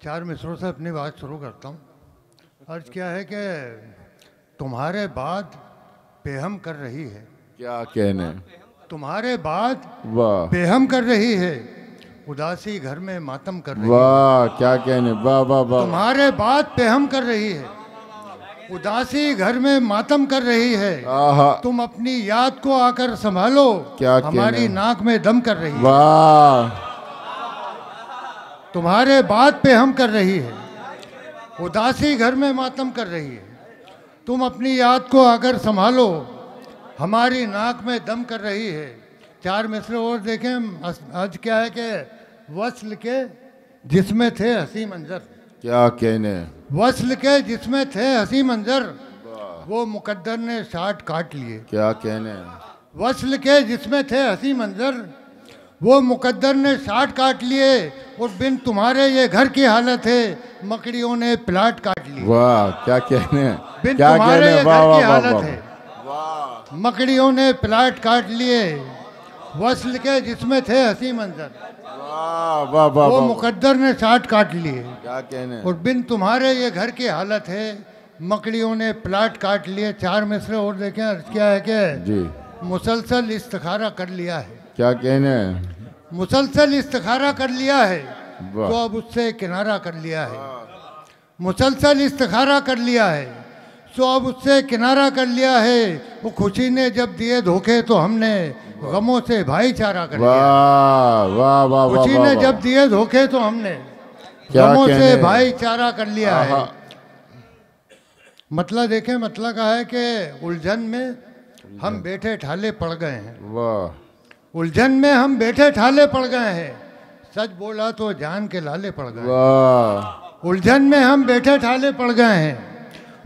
चार मिसरों से अपनी बात शुरू करता हूँ। अर्ज क्या है कि तुम्हारे बाद बेहम कर रही है। क्या कहने, तुम्हारे बाद वाह बेहम कर रही है, उदासी घर में मातम कर रही है। वाह, क्या कहने, वाह वाह वाह। तुम्हारे बाद बेहम कर रही है, उदासी घर में मातम कर रही है। आहा, तुम अपनी याद को आकर संभालो, क्या हमारी कहने, नाक में दम कर रही है। वाह तुम्हारे बाद पे हम कर रही है, उदासी घर में मातम कर रही है। तुम अपनी याद को आकर संभालो, हमारी नाक में दम कर रही है। चार मिसरे और देखें। आज क्या है कि वस्ल के जिसमें थे हंसी मंजर, क्या कहने, वस्ल के जिसमें थे हंसी मंजर, वो मुकद्दर ने शाट काट लिए। क्या कहने, वस्ल के जिसमें थे हंसी मंजर, वो मुकद्दर ने शाट काट लिए। और बिन तुम्हारे ये घर की हालत है, मकड़ियों ने प्लाट काट लिए। वाह क्या कहने, बिन क्या तुम्हारे कहने, ये वाह घर की वाह वाह हालत वाह। है, मकड़ियों ने प्लाट काट लिए। वस्ल के जिसमें थे हंसी मंजर, वाह वाह वाह वो वाह। मुकद्दर ने शाट काट लिए। क्या कहने, और बिन तुम्हारे ये घर की हालत है, मकड़ियों ने प्लाट काट लिए। चार मिसरे और देखें। अर्ज क्या है कि जी, मुसलसल इस्तिखारा कर लिया है, क्या कहने, मुसलसल इस्तिखारा कर लिया है, वाह। तो अब उससे किनारा कर लिया है। मुसलसल इस्तिखारा कर लिया है, तो अब उससे किनारा कर लिया है। वो खुशी ने जब दिए धोखे, तो हमने गमों से भाईचारा कर लिया। वाह वाह वाह वाह। खुशी ने जब दिए धोखे, तो हमने क्या गमों से कहने? भाईचारा कर लिया है। आहा। मतलब देखें, मतलब का है कि उलझन में हम बैठे ठाले पड़ गए हैं। वाह, उलझन में हम बैठे ठाले पड़ गए हैं, सच बोला तो जान के लाले पड़ गए। वाह, उलझन में हम बैठे ठाले पड़ गए हैं,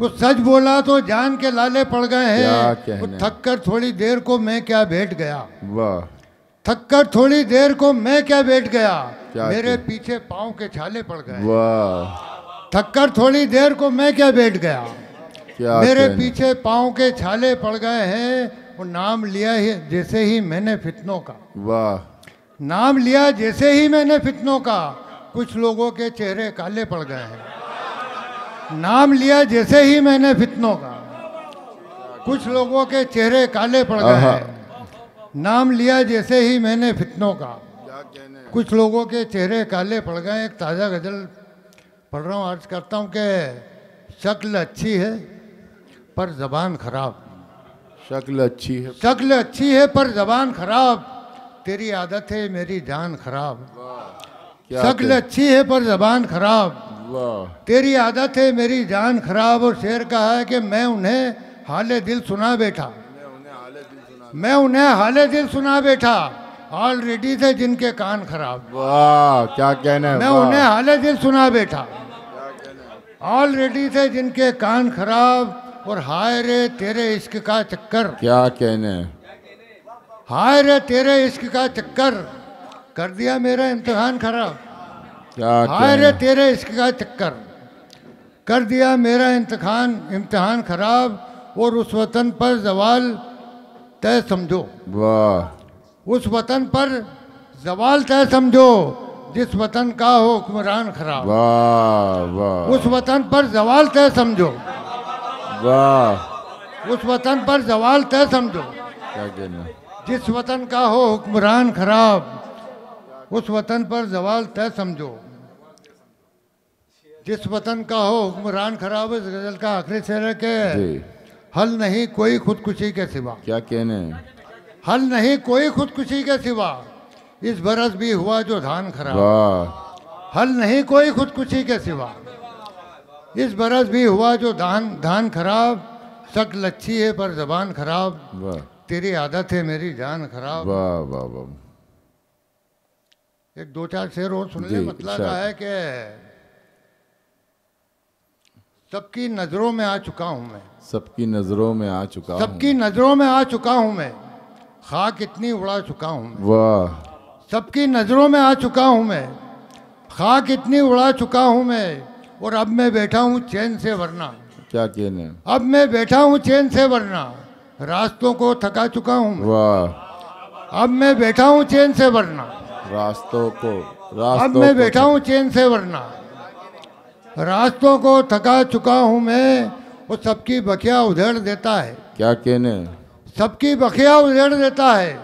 वो सच बोला तो जान के लाले पड़ गए क्या हैं। कहने? वो थक कर थोड़ी देर को मैं क्या बैठ गया, वाह, थक कर थोड़ी देर को मैं क्या बैठ गया, क्या मेरे कहने? पीछे पाँव के छाले पड़ गए। वाह, थक कर थोड़ी देर को मैं क्या बैठ गया, क्या मेरे कहने? पीछे पाँव के छाले पड़ गए हैं। वो नाम लिया ही जैसे ही मैंने फितनों का, वाह, नाम लिया जैसे ही मैंने फितनों का, कुछ लोगों के चेहरे काले पड़ गए हैं। नाम लिया जैसे ही मैंने फितनों का, कुछ लोगों के चेहरे काले पड़ गए आहा। हैं। नाम लिया जैसे ही मैंने फितनों का, क्या कहने, कुछ लोगों के चेहरे काले पड़ गए। एक ताज़ा गज़ल पढ़ रहा हूँ। अर्ज करता हूँ कि शक्ल अच्छी है पर ज़बान खराब, शक्ल अच्छी है, शक्ल अच्छी है पर ज़बान खराब, तेरी आदत है मेरी जान खराब। क्या शक्ल कहने? अच्छी है पर ज़बान खराब, वाह, तेरी आदत है मेरी जान खराब। और शेर कहा है कि मैं उन्हें हाले दिल सुना बैठा, मैं उन्हें हाले दिल सुना बैठा, ऑलरेडी थे जिनके कान खराब। वाह, क्या कहने, मैं वाह। उन्हें हाले दिल सुना बैठा, ऑलरेडी थे जिनके कान खराब। और हाय रे तेरे इश्क का चक्कर, क्या कहने, हाय रे तेरे इश्क का चक्कर, कर दिया मेरा इम्तिहान खराब। क्या हाय रे कहने, तेरे इश्क का चक्कर, कर दिया मेरा इम्तिहान खराब। और उस वतन पर जवाल तय समझो, वाह, उस वतन पर जवाल तय समझो, जिस वतन का हो हुक्मरान खराब। वाह वाह, उस वतन पर जवाल तय समझो, वाह, उस वतन पर जवाल तय समझो, क्या कहने, जिस वतन का हो हुक्मरान खराब। उस वतन पर जवाल तय समझो, जिस वतन का हो हुक्मरान खराब। इस गजल का आखिरी शेर है कि जी, हल नहीं कोई खुदकुशी के सिवा, क्या कहने, हल नहीं कोई खुदकुशी के सिवा, इस बरस भी हुआ जो धान खराब। वाह, हल नहीं कोई खुदकुशी के सिवा, इस बरस भी हुआ जो धान खराब। शक्ल अच्छी है पर जबान खराब, वाह, तेरी आदत है मेरी जान खराब। वाह वाह वाह। एक दो चार शेर और सुन ले। जी, मतलब शायद। का है कि सबकी नजरों में आ चुका हूं मैं, सबकी नजरों में आ चुका हूँ। सबकी नजरों में आ चुका हूं मैं, खाक इतनी उड़ा चुका हूं मैं। वाह, सबकी नजरों में आ चुका हूं मैं, खाक इतनी उड़ा चुका हूं मैं। और अब मैं बैठा हूं चैन से वरना, क्या कहने, अब मैं बैठा हूं चैन से वरना, रास्तों को थका चुका हूं मैं। वाह, अब मैं बैठा हूं चैन से वरना, रास्तों को, अब रास्तों मैं को बैठा हूं चैन से वरना, रास्तों को थका चुका हूँ मैं, वो सबकी बखिया उधेड़ देता है। क्या कहने? सबकी बखिया उधेड़ देता है।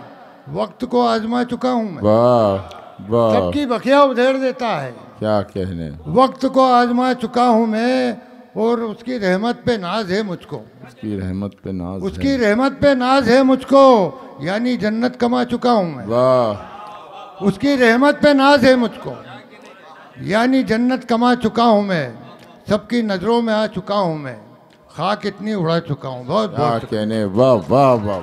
वक्त को आजमा चुका हूँ मैं। वाह वाह, सबकी बखिया उधेड़ देता है। क्या कहने? वक्त को आजमा चुका हूँ मैं, और उसकी रहमत पे नाज है मुझको। उसकी रहमत पे नाज उसकी है। रहमत पे नाज है मुझको, यानी जन्नत कमा चुका हूँ मैं। वाह, उसकी रहमत पे नाज है मुझको, यानी जन्नत कमा चुका हूँ मैं। सबकी नज़रों में आ चुका हूँ मैं, खाक इतनी उड़ा चुका हूँ। बहुत क्या बहुत कहने, वाह वाह वाह।